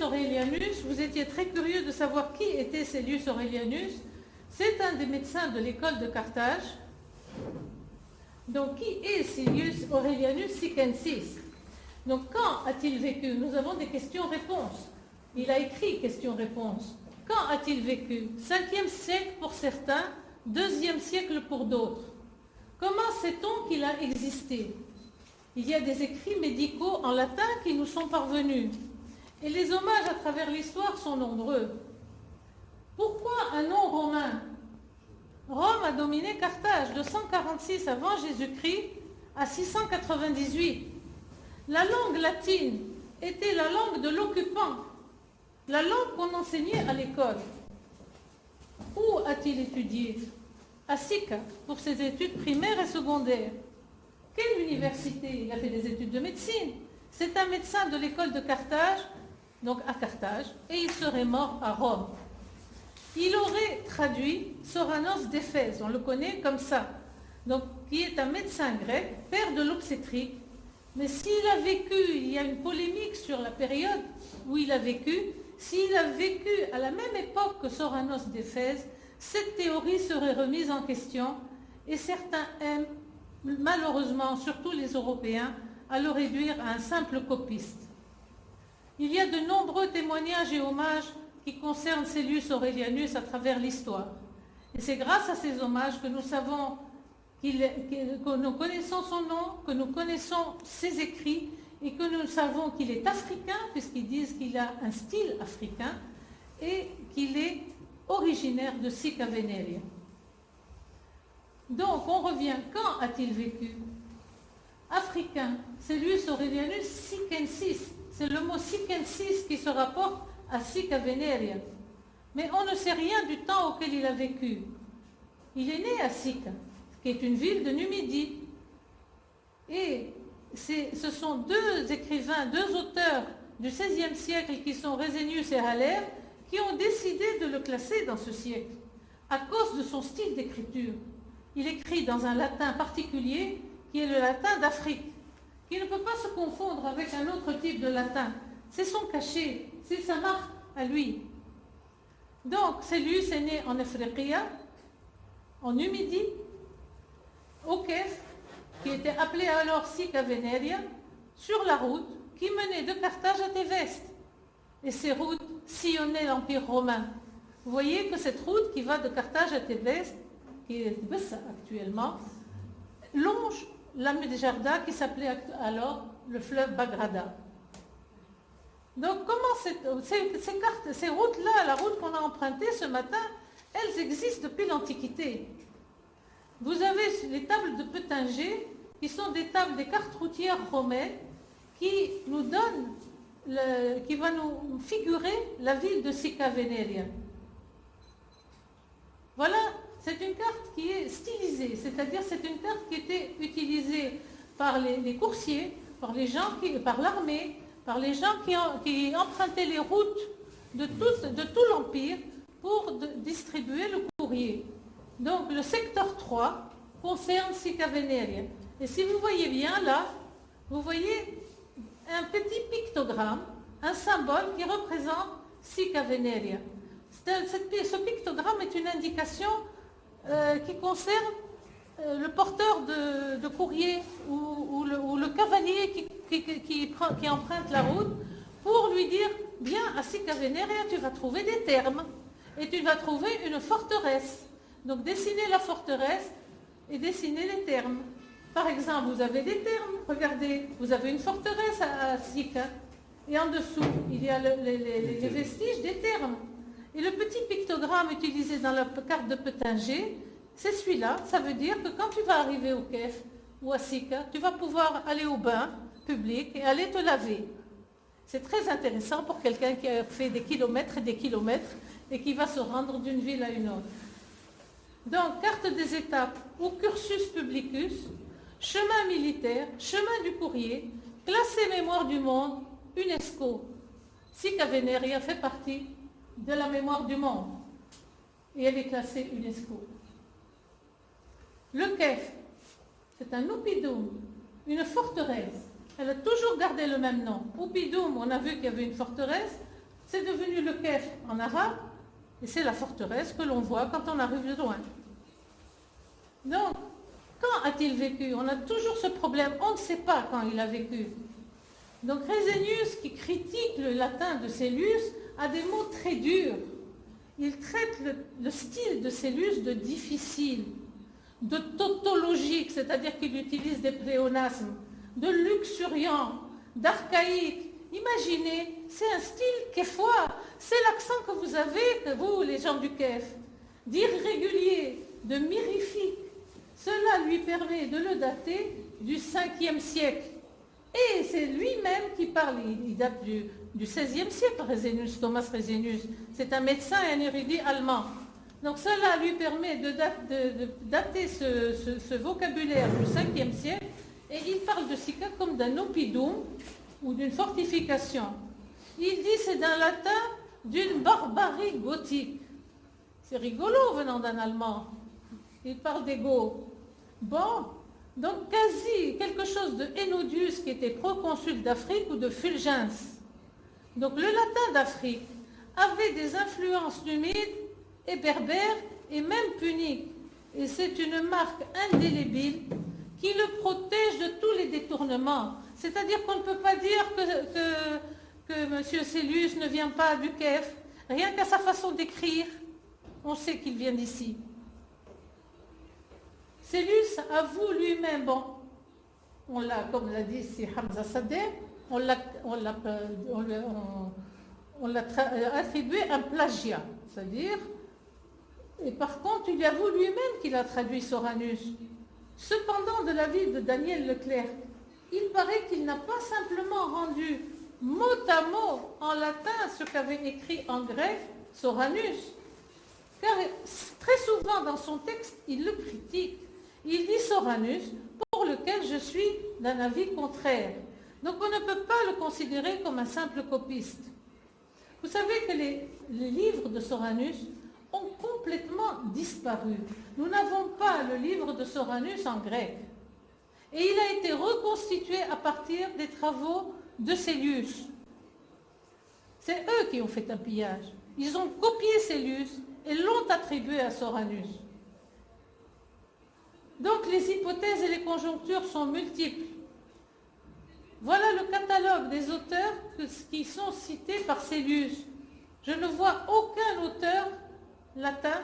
Aurelianus, vous étiez très curieux de savoir qui était Caelius Aurelianus. C'est un des médecins de l'école de Carthage. Donc, qui est Caelius Aurelianus Sicensis? Donc, quand a-t-il vécu? Nous avons des questions-réponses. Il a écrit questions-réponses. Quand a-t-il vécu? 5e siècle pour certains, 2e siècle pour d'autres. Comment sait-on qu'il a existé? Il y a des écrits médicaux en latin qui nous sont parvenus. Et les hommages à travers l'histoire sont nombreux. Pourquoi un nom romain? Rome a dominé Carthage de 146 avant Jésus-Christ à 698. La langue latine était la langue de l'occupant, la langue qu'on enseignait à l'école. Où a-t-il étudié? À Sica, pour ses études primaires et secondaires. Quelle université? Il a fait des études de médecine. C'est un médecin de l'école de Carthage, donc à Carthage, et il serait mort à Rome. Il aurait traduit Soranos d'Éphèse, on le connaît comme ça, donc qui est un médecin grec, père de l'obstétrique. Mais s'il a vécu, il y a une polémique sur la période où il a vécu, s'il a vécu à la même époque que Soranos d'Éphèse, cette théorie serait remise en question et certains aiment, malheureusement, surtout les Européens, à le réduire à un simple copiste. Il y a de nombreux témoignages et hommages qui concernent Caelius Aurelianus à travers l'histoire. Et c'est grâce à ces hommages que nous savons que nous connaissons son nom, que nous connaissons ses écrits et que nous savons qu'il est africain, puisqu'ils disent qu'il a un style africain et qu'il est originaire de Sica Veneria. Donc on revient, quand a-t-il vécu? Africain, Caelius Aurelianus Sicensis, c'est le mot Sicensis qui se rapporte à Sica Veneria. Mais on ne sait rien du temps auquel il a vécu. Il est né à Sica, qui est une ville de Numidie. Et ce sont deux écrivains, deux auteurs du XVIe siècle qui sont Résenius et Haller, qui ont décidé de le classer dans ce siècle, à cause de son style d'écriture. Il écrit dans un latin particulier, qui est le latin d'Afrique, qui ne peut pas se confondre avec un autre type de latin. C'est son cachet, c'est sa marque à lui. Donc, Caelius est né en Afrique, en Numidie, au Kef, qui était appelé alors Sica Veneria, sur la route qui menait de Carthage à Téveste. Et ces routes sillonnaient l'Empire romain. Vous voyez que cette route qui va de Carthage à Téveste, qui est Bessa actuellement, longe la Medjarda qui s'appelait alors le fleuve Bagrada. Donc comment ces routes-là, la route qu'on a empruntée ce matin, elles existent depuis l'Antiquité. Vous avez les tables de Peutinger, qui sont des tables des cartes routières romaines, qui nous donnent, qui va nous figurer la ville de Sica Veneria. Voilà, c'est une carte qui est stylisée, c'est-à-dire c'est une carte qui était utilisée par les coursiers, par les gens par l'armée, par les gens qui empruntaient les routes de tout l'Empire pour distribuer le courrier. Donc le secteur 3 concerne Sica Veneria. Et si vous voyez bien là, vous voyez un petit pictogramme, un symbole qui représente Sica Veneria. Ce pictogramme est une indication qui concerne le porteur de courrier ou le cavalier qui emprunte la route pour lui dire « Viens à Sica Veneria, tu vas trouver des thermes et tu vas trouver une forteresse. » Donc dessinez la forteresse et dessinez les thermes. Par exemple, vous avez des thermes, regardez, vous avez une forteresse à Sica et en dessous, il y a les vestiges des thermes. Et le petit pictogramme utilisé dans la carte de Peutinger, c'est celui-là. Ça veut dire que quand tu vas arriver au Kef ou à Sica, tu vas pouvoir aller au bain public et aller te laver. C'est très intéressant pour quelqu'un qui a fait des kilomètres et des kilomètres et qui va se rendre d'une ville à une autre. Donc, carte des étapes ou cursus publicus, chemin militaire, chemin du courrier, classé mémoire du monde, UNESCO. Sica Veneria fait partie de la mémoire du monde et elle est classée UNESCO. Le Kef, c'est un oppidum, une forteresse. Elle a toujours gardé le même nom. Oppidum, on a vu qu'il y avait une forteresse. Kef en arabe, et c'est la forteresse que l'on voit quand on arrive de loin. Donc, quand a-t-il vécu? On a toujours ce problème, on ne sait pas quand il a vécu. Donc Résenius, qui critique le latin de Célius, a des mots très durs. Il traite le style de Célius de difficile, de tautologique, c'est-à-dire qu'il utilise des pléonasmes, de luxuriant, d'archaïque. Imaginez, c'est un style kéfois, c'est l'accent que vous avez, que vous, les gens du Kef, d'irrégulier, de mirifique. Cela lui permet de le dater du 5e siècle. Et c'est lui-même qui parle, il date du 16e siècle, Résenius, Thomas Résenius. C'est un médecin et un érudit allemand. Donc cela lui permet de dater ce vocabulaire du 5e siècle, et il parle de Sika comme d'un oppidum ou d'une fortification. Il dit c'est d'un latin d'une barbarie gothique. C'est rigolo venant d'un Allemand. Il parle des Goths. Bon, donc quasi quelque chose de Hénodius qui était proconsul d'Afrique ou de Fulgence. Donc le latin d'Afrique avait des influences numides et berbères et même puniques. Et c'est une marque indélébile qui le protège de tous les détournements. C'est-à-dire qu'on ne peut pas dire que M. Célius ne vient pas du Kef. Rien qu'à sa façon d'écrire, on sait qu'il vient d'ici. Célius avoue lui-même, bon, on l'a, comme l'a dit si Hamza Sadeh, on l'a attribué un plagiat, c'est-à-dire, et par contre, il avoue lui-même qu'il a traduit Soranus. Cependant, de l'avis de Daniel Leclerc, il paraît qu'il n'a pas simplement rendu mot à mot en latin ce qu'avait écrit en grec Soranus, car très souvent dans son texte, il le critique. Il dit Soranus, pour lequel je suis d'un avis contraire. Donc on ne peut pas le considérer comme un simple copiste. Vous savez que les livres de Soranus ont complètement disparu. Nous n'avons pas le livre de Soranus en grec. Et il a été reconstitué à partir des travaux de Célius. C'est eux qui ont fait un pillage. Ils ont copié Célius et l'ont attribué à Soranus. Donc les hypothèses et les conjonctures sont multiples. Voilà le catalogue des auteurs qui sont cités par Célius. Je ne vois aucun auteur latin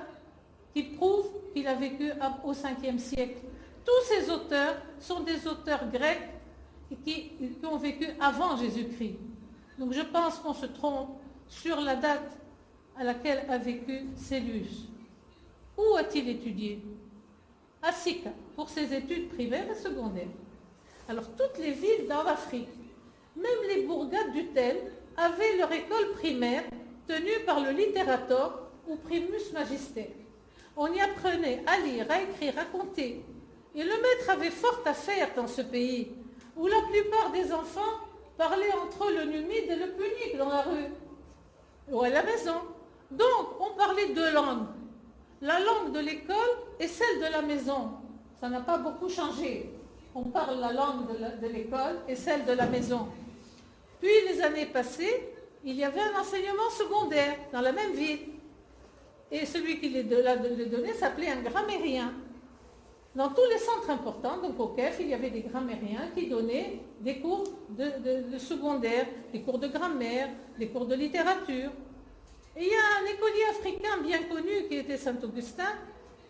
qui prouve qu'il a vécu au 5e siècle. Tous ces auteurs sont des auteurs grecs qui ont vécu avant Jésus-Christ. Donc je pense qu'on se trompe sur la date à laquelle a vécu Célius. Où a-t-il étudié? À Sika, pour ses études primaires et secondaires. Alors toutes les villes dans l'Afrique, même les bourgades du Tel, avaient leur école primaire tenue par le littérateur ou primus magister. On y apprenait à lire, à écrire, à compter. Et le maître avait fort à faire dans ce pays, où la plupart des enfants parlaient entre eux le numide et le punique dans la rue, ou à la maison. Donc, on parlait deux langues. La langue de l'école et celle de la maison. Ça n'a pas beaucoup changé. On parle la langue de l'école et celle de la maison. Puis, les années passées, il y avait un enseignement secondaire dans la même ville. Et celui qui les donnait s'appelait un grammairien. Dans tous les centres importants, donc au KEF, il y avait des grammairiens qui donnaient des cours de secondaire, des cours de grammaire, des cours de littérature. Et il y a un écolier africain bien connu qui était Saint-Augustin,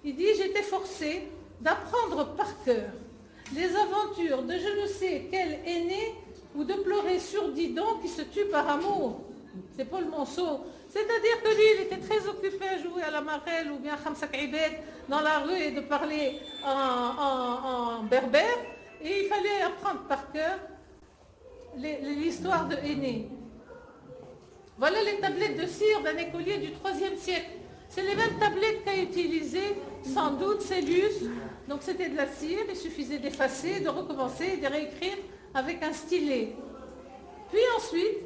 il dit « J'étais forcé d'apprendre par cœur les aventures de je ne sais quel aîné ou de pleurer sur Didon qui se tue par amour. » C'est Paul Monceau. C'est-à-dire que lui, il était très occupé à jouer à la marelle ou bien Khamsak Ibed dans la rue et de parler en berbère. Et il fallait apprendre par cœur l'histoire de Aîné. Voilà les tablettes de cire d'un écolier du IIIe siècle. C'est les mêmes tablettes qu'a utilisées sans doute Célius. Donc c'était de la cire, il suffisait d'effacer, de recommencer et de réécrire avec un stylet. Puis ensuite,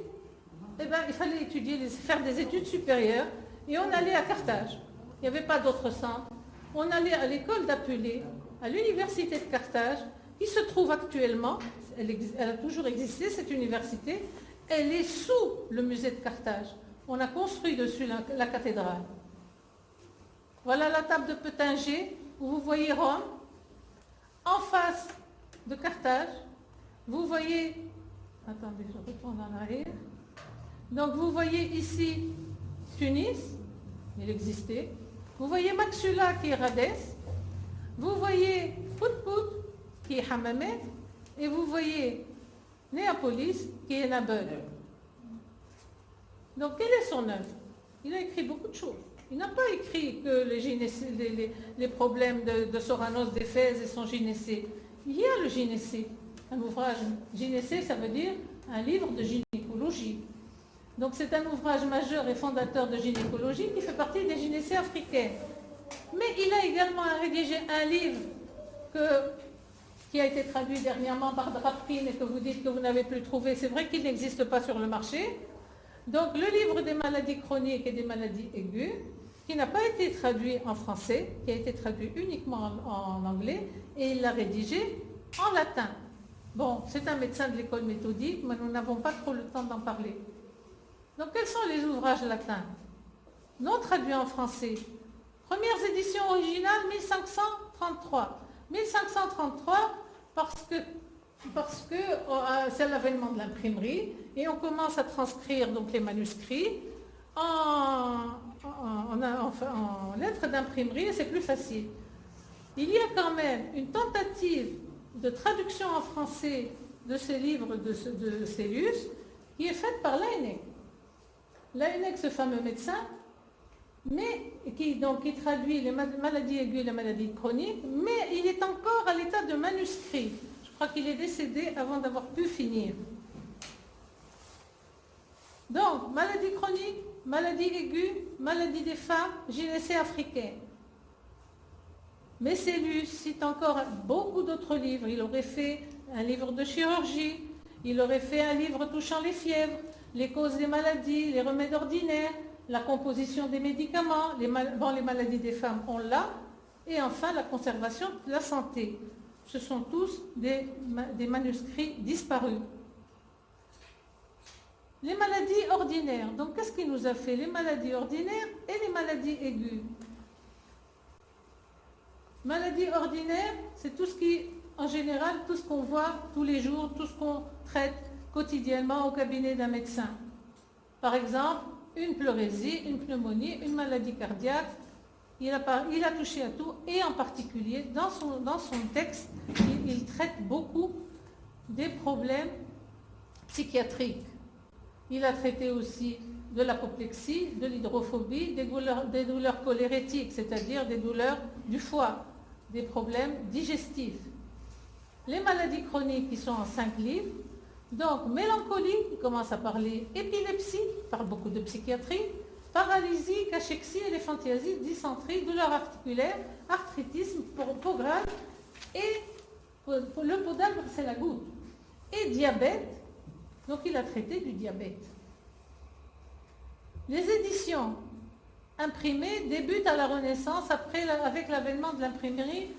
il fallait étudier, faire des études supérieures et on allait à Carthage. Il n'y avait pas d'autre centre. On allait à l'école d'Apulée, à l'université de Carthage, qui se trouve actuellement, elle a toujours existé cette université, elle est sous le musée de Carthage. on a construit dessus la cathédrale. Voilà la table de Peutinger, où vous voyez Rome. En face de Carthage, vous voyez... Attendez, je retourne en arrière. Donc vous voyez ici Tunis, il existait. Vous voyez Maxula qui est Rhadès. Vous voyez Pout qui est Hammamet. Et vous voyez Néapolis qui est Nabeul. Donc quelle est son œuvre? Il a écrit beaucoup de choses. Il n'a pas écrit que les problèmes de Soranos d'Éphèse et son gynécée. Il y a le gynécée, un ouvrage. Gynécée, ça veut dire un livre de gynécologie. Donc c'est un ouvrage majeur et fondateur de gynécologie qui fait partie des gynécées africaines. Mais il a également rédigé un livre qui a été traduit dernièrement par Drapkin et que vous dites que vous n'avez plus trouvé. C'est vrai qu'il n'existe pas sur le marché. Donc le livre des maladies chroniques et des maladies aiguës, qui n'a pas été traduit en français, qui a été traduit uniquement en anglais, et il l'a rédigé en latin. Bon, c'est un médecin de l'école méthodique, mais nous n'avons pas trop le temps d'en parler. Donc quels sont les ouvrages latins? Non traduits en français. Premières éditions originales 1533. 1533 parce que c'est l'avènement de l'imprimerie et on commence à transcrire donc les manuscrits en lettres d'imprimerie et c'est plus facile. Il y a quand même une tentative de traduction en français de ces livres de Célius qui est faite par Laennec. Laennec, ce fameux médecin, mais qui traduit les maladies aiguës et les maladies chroniques, mais il est encore à l'état de manuscrit. Je crois qu'il est décédé avant d'avoir pu finir. Donc, maladie chronique, maladie aiguë, maladie des femmes, gynécée africaine. Mais Célius cite encore beaucoup d'autres livres. Il aurait fait un livre de chirurgie, il aurait fait un livre touchant les fièvres, les causes des maladies, les remèdes ordinaires, la composition des médicaments, les maladies des femmes, on l'a, et enfin la conservation de la santé. Ce sont tous des manuscrits disparus. Les maladies ordinaires. Donc qu'est-ce qu'il nous a fait? Les maladies ordinaires et les maladies aiguës. Maladies ordinaires, c'est tout ce qui, en général, tout ce qu'on voit tous les jours, tout ce qu'on traite quotidiennement au cabinet d'un médecin. Par exemple, une pleurésie, une pneumonie, une maladie cardiaque. Il a touché à tout et en particulier, dans son texte, il traite beaucoup des problèmes psychiatriques. Il a traité aussi de l'apoplexie, de l'hydrophobie, des douleurs cholérétiques, c'est-à-dire des douleurs du foie, des problèmes digestifs. Les maladies chroniques qui sont en 5 livres, donc mélancolie, il commence à parler épilepsie, il parle beaucoup de psychiatrie, paralysie, cachexie, éléphantiasie, dysenterie, douleurs articulaires, arthritisme, peau grave, et le podagre, c'est la goutte. Et diabète, donc il a traité du diabète. Les éditions imprimées débutent à la Renaissance avec l'avènement de l'imprimerie.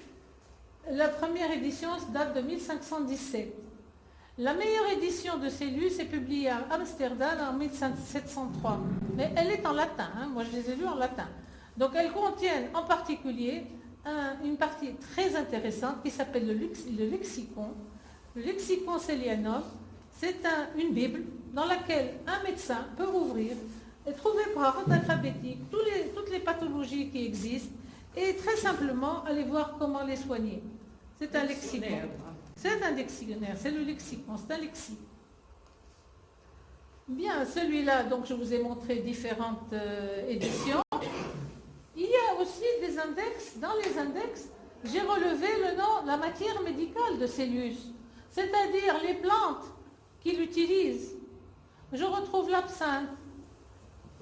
La première édition date de 1517. La meilleure édition de Célius est publiée à Amsterdam en 1703. Mais elle est en latin, hein. Moi je les ai lues en latin. Donc elles contiennent en particulier une partie très intéressante qui s'appelle le lexicon. Le lexicon Celianum, c'est une Bible dans laquelle un médecin peut ouvrir et trouver par ordre alphabétique toutes les pathologies qui existent et très simplement aller voir comment les soigner. C'est un lexicon. C'est un dictionnaire, c'est le lexicon, c'est un lexique. Bien, celui-là, donc je vous ai montré différentes éditions. Il y a aussi des index. Dans les index, j'ai relevé le nom, la matière médicale de Célius, c'est-à-dire les plantes qu'il utilise. Je retrouve l'absinthe,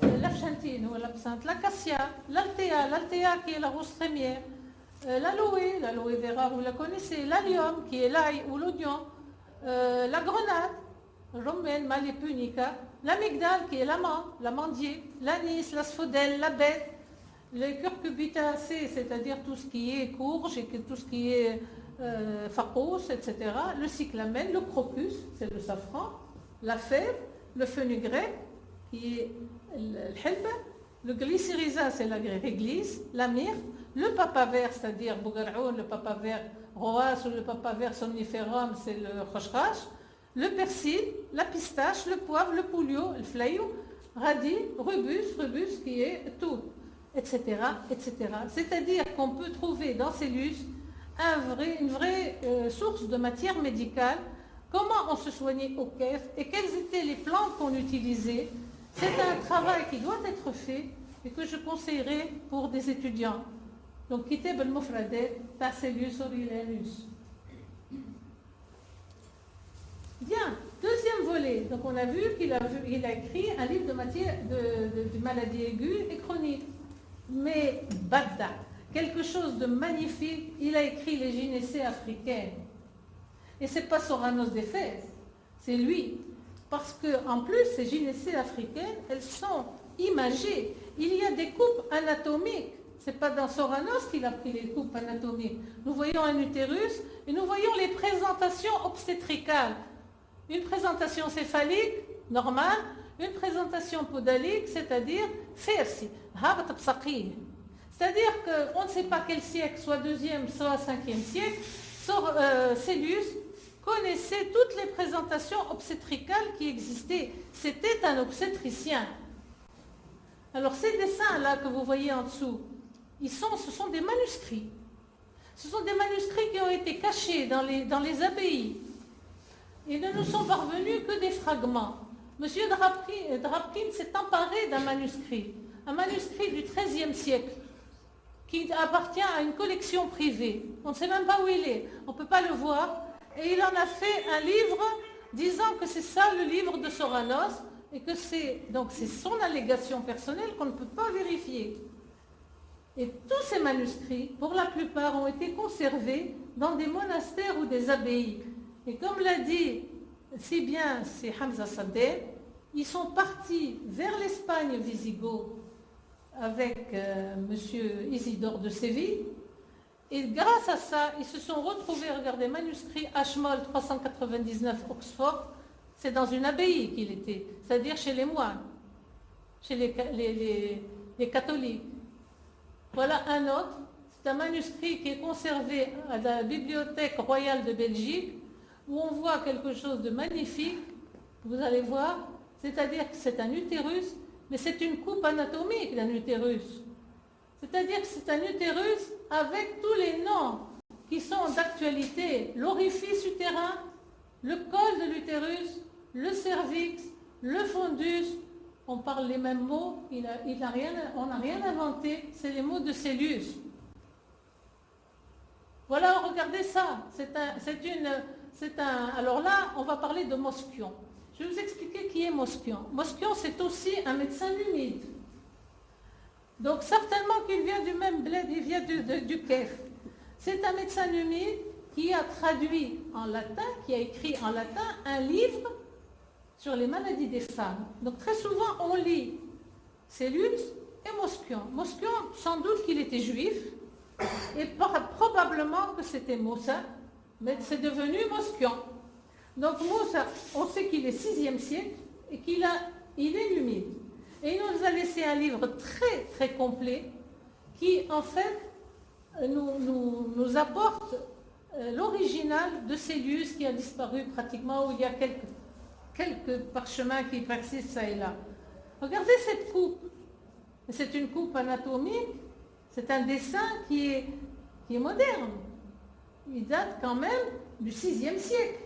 l'absinthe, l'acacia, l'altea qui est la rose trémière, l'aloe vera, vous la connaissez, l'allium qui est l'ail ou l'oignon, la grenade, romaine, malépunica, l'amygdale qui est l'amande, l'amandier, l'anis, l'asphodèle, la bête, les curcubitacées, c'est-à-dire tout ce qui est courge et tout ce qui est phacos, etc., le cyclamen, le crocus, c'est le safran, la fève, le fenugrec, qui est الحلبة. Le glycyrrhiza, c'est la réglisse, la myrrhe. Le papaver, c'est-à-dire bougar'oun, le papaver roas ou le papaver somniferum, c'est le khoshkhash. Le persil, la pistache, le poivre, le pouliot, le flaillou, radis, rubus qui est tout, etc., etc. C'est-à-dire qu'on peut trouver dans ces lus une vraie source de matière médicale, comment on se soignait au kef et quelles étaient les plantes qu'on utilisait. C'est un travail qui doit être fait et que je conseillerais pour des étudiants. Donc, Kitab al-Mufradat, Tasselus Orilenus. Bien, deuxième volet. Donc, on a vu qu'il a écrit un livre de maladies aiguës et chroniques. Mais, Bagdad, quelque chose de magnifique, il a écrit les gynécées africaines. Et ce n'est pas Soranos d'Éphèse, c'est lui. Parce qu'en plus, ces gynécées africaines, elles sont imagées. Il y a des coupes anatomiques. Ce n'est pas dans Soranos qu'il a pris les coupes anatomiques. Nous voyons un utérus et nous voyons les présentations obstétricales. Une présentation céphalique, normale. Une présentation podalique, c'est-à-dire fersi. C'est-à-dire qu'on ne sait pas quel siècle, soit 2e, soit 5e siècle, Célius connaissait toutes les présentations obstétricales qui existaient. C'était un obstétricien. Alors ces dessins-là que vous voyez en dessous, ce sont des manuscrits. Ce sont des manuscrits qui ont été cachés dans les abbayes. Ils ne nous sont parvenus que des fragments. Monsieur Drapkin s'est emparé d'un manuscrit du XIIIe siècle, qui appartient à une collection privée. On ne sait même pas où il est, on ne peut pas le voir. Et il en a fait un livre disant que c'est ça le livre de Soranos et que c'est son allégation personnelle qu'on ne peut pas vérifier. Et tous ces manuscrits, pour la plupart, ont été conservés dans des monastères ou des abbayes. Et comme l'a dit si bien c'est Hamza Sadeh, ils sont partis vers l'Espagne wisigoth avec monsieur Isidore de Séville. Et grâce à ça, ils se sont retrouvés, regardez, manuscrit Ashmole 399 Oxford, c'est dans une abbaye qu'il était, c'est-à-dire chez les moines, chez les catholiques. Voilà un autre, c'est un manuscrit qui est conservé à la Bibliothèque royale de Belgique, où on voit quelque chose de magnifique, vous allez voir, c'est-à-dire que c'est un utérus, mais c'est une coupe anatomique d'un utérus. C'est-à-dire que c'est un utérus avec tous les noms qui sont d'actualité. L'orifice utérin, le col de l'utérus, le cervix, le fundus. On parle les mêmes mots, on n'a rien inventé, c'est les mots de Célius. Voilà, regardez ça. Alors là, on va parler de Mosquion. Je vais vous expliquer qui est Mosquion. Mosquion, c'est aussi un médecin numide. Donc certainement qu'il vient du même bled, il vient du Kef. C'est un médecin numide qui a traduit en latin, qui a écrit en latin un livre sur les maladies des femmes. Donc très souvent on lit Célius et Mosquion. Mosquion, sans doute qu'il était juif, et probablement que c'était Moussa, mais c'est devenu Mosquion. Donc Moussa, on sait qu'il est 6e siècle et qu'il est numide. Et il nous a laissé un livre très très complet qui en fait nous apporte l'original de Célius qui a disparu pratiquement, où il y a quelques parchemins qui persistent ça et là. Regardez cette coupe. C'est une coupe anatomique, c'est un dessin qui est moderne. Il date quand même du 6e siècle.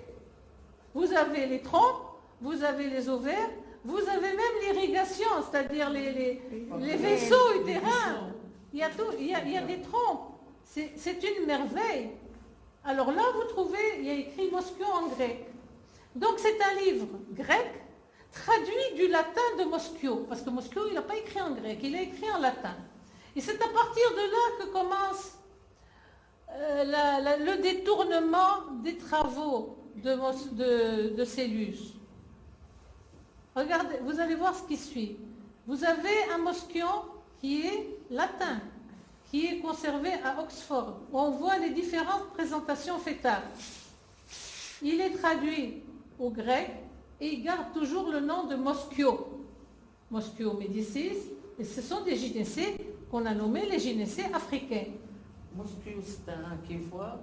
Vous avez les trompes, vous avez les ovaires, vous avez même l'irrigation, c'est-à-dire les vaisseaux utérins. Il y a tout, il y a des trompes. C'est une merveille. Alors là, vous trouvez, il y a écrit Mosquion en grec. Donc c'est un livre grec traduit du latin de Mosquio, parce que Mosquio, il n'a pas écrit en grec, il a écrit en latin. Et c'est à partir de là que commence le détournement des travaux de Célius. Regardez, vous allez voir ce qui suit. Vous avez un Mosquion qui est latin, qui est conservé à Oxford, où on voit les différentes présentations fétales. Il est traduit au grec et il garde toujours le nom de Mosquio. Mosquio Médicis, et ce sont des gynécées qu'on a nommés les gynécées africains. Mosquio, c'est un Kéfois.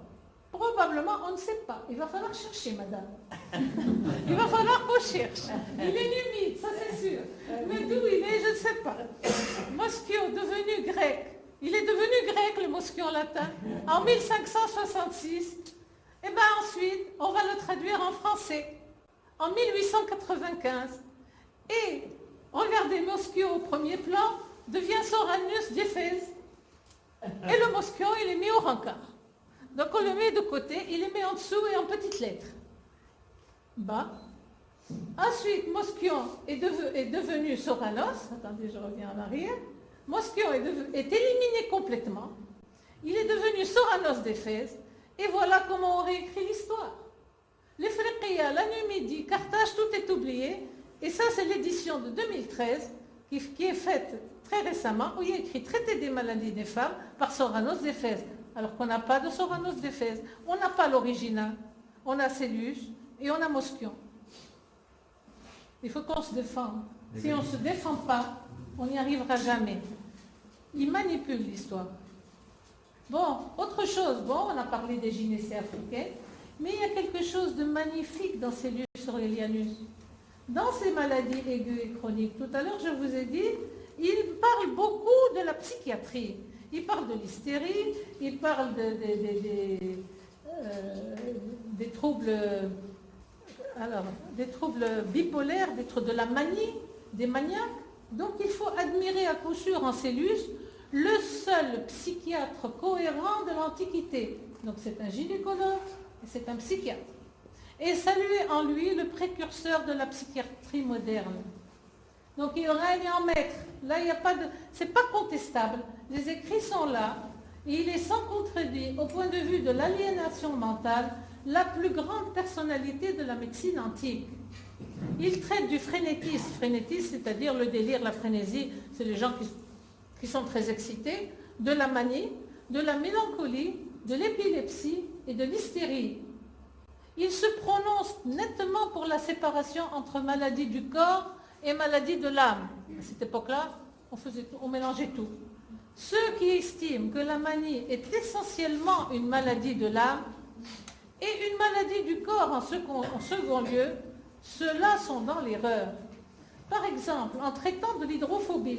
Probablement, on ne sait pas. Il va falloir chercher, madame. Il va falloir qu'on cherche. Il est numide, ça c'est sûr. Mais d'où il est, je ne sais pas. Mosquio devenu grec. Il est devenu grec, le mosquio en latin, en 1566. Et bien ensuite, on va le traduire en français, en 1895. Et regardez, Mosquio au premier plan devient Soranus d'Éphèse. Et le Mosquio, il est mis au rencard. Donc on le met de côté, il est mis en dessous et en petites lettres. Bas. Ensuite, Mosquion est devenu Soranos. Attendez, je reviens en arrière. Mosquion est éliminé complètement. Il est devenu Soranos d'Éphèse. Et voilà comment on réécrit l'histoire. Les Fréqiya, la Numidie, Carthage, tout est oublié. Et ça, c'est l'édition de 2013 qui est faite très récemment, où il y a écrit Traité des maladies des femmes par Soranos d'Éphèse. Alors qu'on n'a pas de Soranos d'Éphèse. On n'a pas l'original. On a Célus et on a Mosquion. Il faut qu'on se défende. Si on ne se défend pas, on n'y arrivera jamais. Il manipule l'histoire. Bon, autre chose. Bon, on a parlé des gynécées africaines, mais il y a quelque chose de magnifique dans Célus Aurelianus. Dans ces maladies aiguës et chroniques, tout à l'heure je vous ai dit, il parle beaucoup de la psychiatrie. Il parle de l'hystérie, il parle des troubles, des troubles bipolaires, de la manie, des maniaques. Donc il faut admirer à coup sûr en Célus le seul psychiatre cohérent de l'Antiquité. Donc c'est un gynécologue et c'est un psychiatre. Et saluer en lui le précurseur de la psychiatrie moderne. Donc il règne en maître. Là, il n'y a pas de. C'est pas contestable. Les écrits sont là. Et il est sans contredit, au point de vue de l'aliénation mentale, la plus grande personnalité de la médecine antique. Il traite du frénétisme. Frénétisme, c'est-à-dire le délire, la frénésie, c'est les gens qui sont très excités, de la manie, de la mélancolie, de l'épilepsie et de l'hystérie. Il se prononce nettement pour la séparation entre maladie du corps et maladie de l'âme. À cette époque-là, on mélangeait tout. Ceux qui estiment que la manie est essentiellement une maladie de l'âme et une maladie du corps en second lieu, ceux-là sont dans l'erreur. Par exemple, en traitant de l'hydrophobie,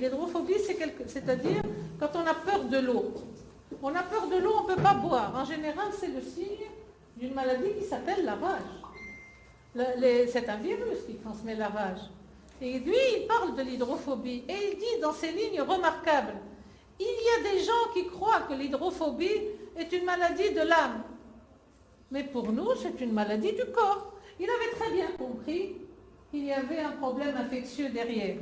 c'est-à-dire quand on a peur de l'eau. On a peur de l'eau, on ne peut pas boire. En général, c'est le signe d'une maladie qui s'appelle la rage. C'est un virus qui transmet la rage. Et lui, il parle de l'hydrophobie. Et il dit dans ces lignes remarquables, il y a des gens qui croient que l'hydrophobie est une maladie de l'âme. Mais pour nous, c'est une maladie du corps. Il avait très bien compris qu'il y avait un problème infectieux derrière.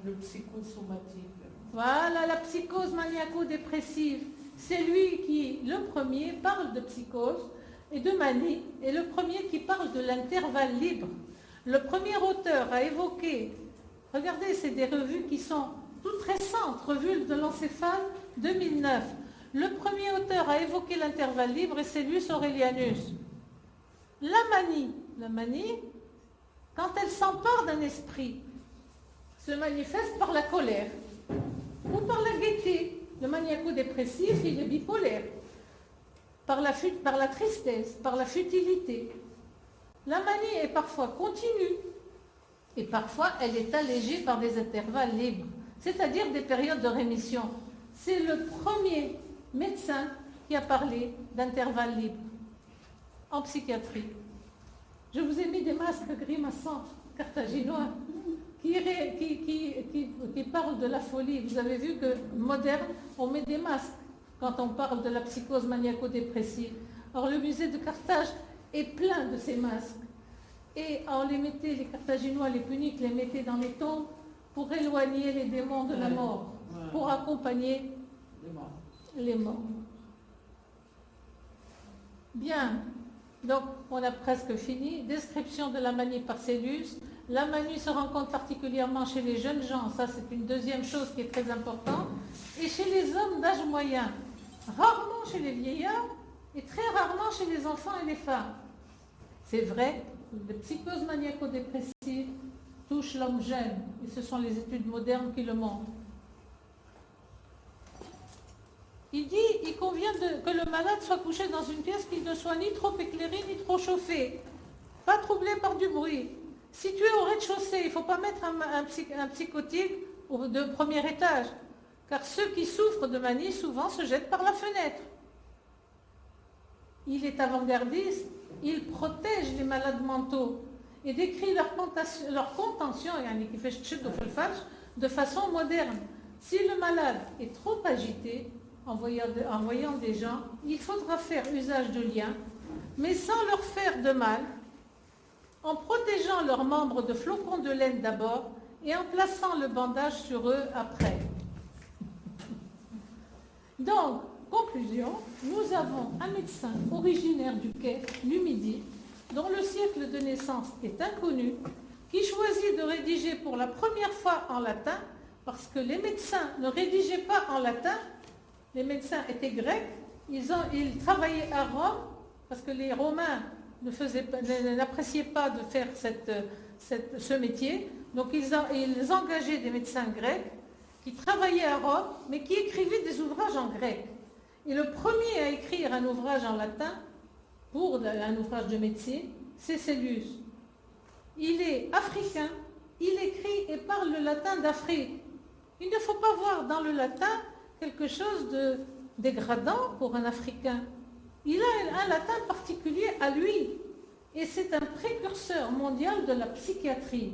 Le psychosomatique. Voilà, la psychose maniaco-dépressive. C'est lui qui, le premier, parle de psychose et de manie, et le premier qui parle de l'intervalle libre. Le premier auteur a évoqué, regardez, c'est des revues qui sont toutes récentes, revue de l'encéphale 2009. Le premier auteur a évoqué l'intervalle libre et c'est Célus Aurelianus. La manie, quand elle s'empare d'un esprit, se manifeste par la colère ou par la gaieté. Le maniaco-dépressif, il est bipolaire. Par la tristesse, par la futilité. La manie est parfois continue et parfois elle est allégée par des intervalles libres, c'est-à-dire des périodes de rémission. C'est le premier médecin qui a parlé d'intervalles libres en psychiatrie. Je vous ai mis des masques grimaçants carthaginois qui parlent de la folie. Vous avez vu que moderne, on met des masques quand on parle de la psychose maniaco-dépressive. Or, le musée de Carthage est plein de ces masques. Et on les mettait, les Carthaginois, les Puniques, les mettaient dans les tombes pour éloigner les démons de la mort, pour accompagner les morts. Bien, donc on a presque fini. Description de la manie par Célus. La manie se rencontre particulièrement chez les jeunes gens, ça c'est une deuxième chose qui est très importante, et chez les hommes d'âge moyen, rarement chez les vieillards et très rarement chez les enfants et les femmes. C'est vrai les psychoses maniaco-dépressives touchent l'homme jeune, et ce sont les études modernes qui le montrent. Il dit qu'il convient que le malade soit couché dans une pièce qui ne soit ni trop éclairée ni trop chauffée, pas troublée par du bruit. Situé au rez-de-chaussée, il ne faut pas mettre un psychotique de premier étage, car ceux qui souffrent de manie souvent se jettent par la fenêtre. Il est avant-gardiste, il protège les malades mentaux et décrit leur contention de façon moderne. Si le malade est trop agité, en voyant des gens, il faudra faire usage de liens, mais sans leur faire de mal, en protégeant leurs membres de flocons de laine d'abord et en plaçant le bandage sur eux après. Donc, conclusion, nous avons un médecin originaire du Quai, Lumidi, dont le siècle de naissance est inconnu, qui choisit de rédiger pour la première fois en latin, parce que les médecins ne rédigeaient pas en latin, les médecins étaient grecs, ils travaillaient à Rome, parce que les Romains n'appréciaient pas de faire ce métier, donc ils engageaient des médecins grecs qui travaillaient à Rome, mais qui écrivaient des ouvrages en grec. Et le premier à écrire un ouvrage en latin, pour un ouvrage de médecine, c'est Célius. Il est africain, il écrit et parle le latin d'Afrique. Il ne faut pas voir dans le latin quelque chose de dégradant pour un Africain. Il a un latin particulier à lui, et c'est un précurseur mondial de la psychiatrie,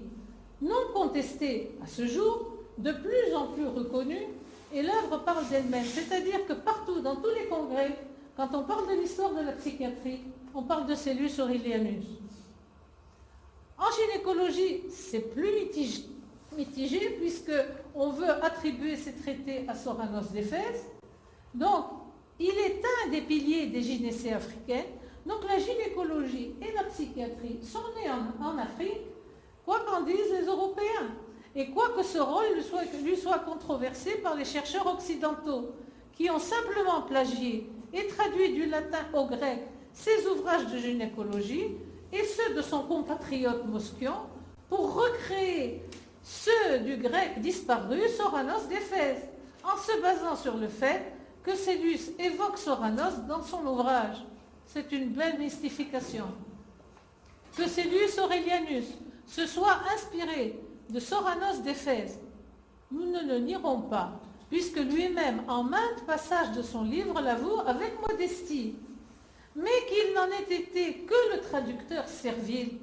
non contesté à ce jour, de plus en plus reconnu, et l'œuvre parle d'elle-même. C'est-à-dire que partout, dans tous les congrès, quand on parle de l'histoire de la psychiatrie, on parle de Cellus Aurelianus. En gynécologie, c'est plus mitigé puisqu'on veut attribuer ces traités à Soranos d'Éphèse. Donc, il est un des piliers des gynécées africaines. Donc, la gynécologie et la psychiatrie sont nées en Afrique, quoi qu'en disent les Européens. Et quoi que ce rôle lui soit controversé par les chercheurs occidentaux, qui ont simplement plagié et traduit du latin au grec ses ouvrages de gynécologie et ceux de son compatriote Moschion pour recréer ceux du grec disparu, Soranos d'Éphèse, en se basant sur le fait que Célius évoque Soranos dans son ouvrage. C'est une belle mystification. Que Célius Aurelianus se soit inspiré de Soranos d'Éphèse, nous ne le nierons pas, puisque lui-même, en maintes passages de son livre, l'avoue avec modestie, mais qu'il n'en ait été que le traducteur servile,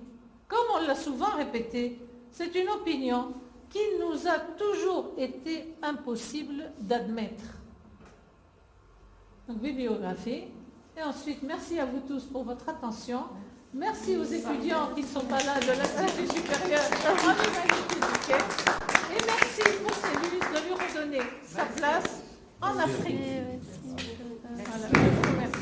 comme on l'a souvent répété. C'est une opinion qu'il nous a toujours été impossible d'admettre. Donc, bibliographie. Et ensuite, merci à vous tous pour votre attention. Merci aux étudiants qui ne sont pas là de l'Institut supérieur en humanité du Quai. Et merci pour Célius de lui redonner sa place en Afrique. Voilà.